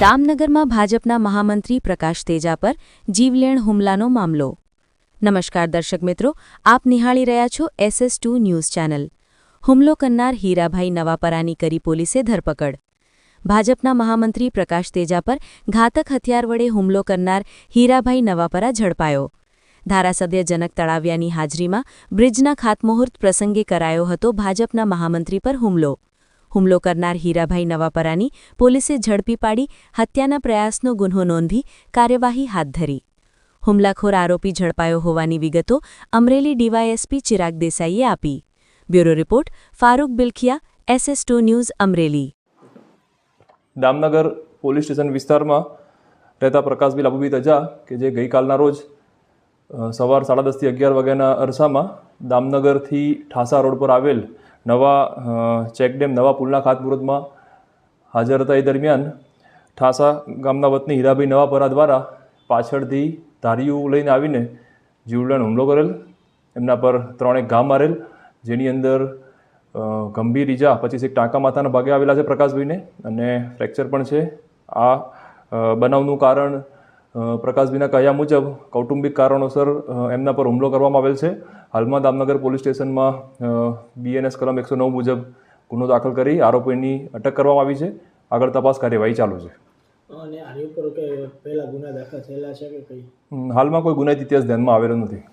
દામનગરમાં ભાજપના મહામંત્રી પ્રકાશ તેજા પર જીવલેણ હુમલાનો મામલો। નમસ્કાર દર્શક મિત્રો, આપ નિહાળી રહ્યા છો SS2 ન્યૂઝ ચેનલ। હુમલો કરનાર હીરાભાઈ નવાપરાની કરી પોલીસે ધરપકડ। ભાજપના મહામંત્રી પ્રકાશ તેજા પર ઘાતક હથિયાર વડે હુમલો કરનાર હીરાભાઈ નવાપરા ઝડપાયો। ધારાસભ્ય જનક તળાવિયાની હાજરીમાં બ્રિજના ખાતમુહૂર્ત પ્રસંગે કરાયો હતો ભાજપના મહામંત્રી પર હુમલો। હુમલો કરનાર હીરાભાઈ નવાપરાની પોલીસે ઝડપી પાડી હત્યાના પ્રયાસનો ગુન્હો નોંધી કાર્યવાહી હાથ ધરી। હુમલાખોર આરોપી ઝડપાયો હોવાની વિગતો અમરેલી ડીવાયએસપી ચિરાગ દેસાઈએ આપી। Bureau report Farooq Bilakhia, SS2 news Amreli. Damnagar police station વિસ્તારમાં રહેતા પ્રકાશભાઈ લાભુભાઈ તજા કે જે ગઈકાલના રોજ સવાર 10:30 થી 11 વાગ્યાના અરસામાં દામનગરથી ઠાસા રોડ પર આવેલ નવા ચેકડેમ નવા પુલના ખાતમુહૂર્તમાં હાજર હતા। એ દરમિયાન ઠાસા ગામના વતની હીરાભાઈ નવાપરા દ્વારા પાછળથી ધારિયું લઈને આવીને જીવલેણ હુમલો કરેલ। એમના પર 3 ઘા મારેલ, જેની અંદર ગંભીર ઈજા પછી એક ટાંકા માથાના ભાગે આવેલા છે પ્રકાશભાઈને અને ફ્રેક્ચર પણ છે। આ બનાવનું કારણ પ્રકાશભાઈના કહ્યા મુજબ કૌટુંબિક કારણોસર એમના પર હુમલો કરવામાં આવેલ છે। હાલમાં દામનગર પોલીસ સ્ટેશનમાં BNS કલમ 109 મુજબ ગુનો દાખલ કરી આરોપીની અટક કરવામાં આવી છે। આગળ તપાસ કાર્યવાહી ચાલુ છે। અને આની ઉપર કે પહેલા ગુના દાખલ થયેલા છે કે કઈ? હાલમાં કોઈ ગુનાહિત ઇતિહાસ ધ્યાનમાં આવેલો નથી।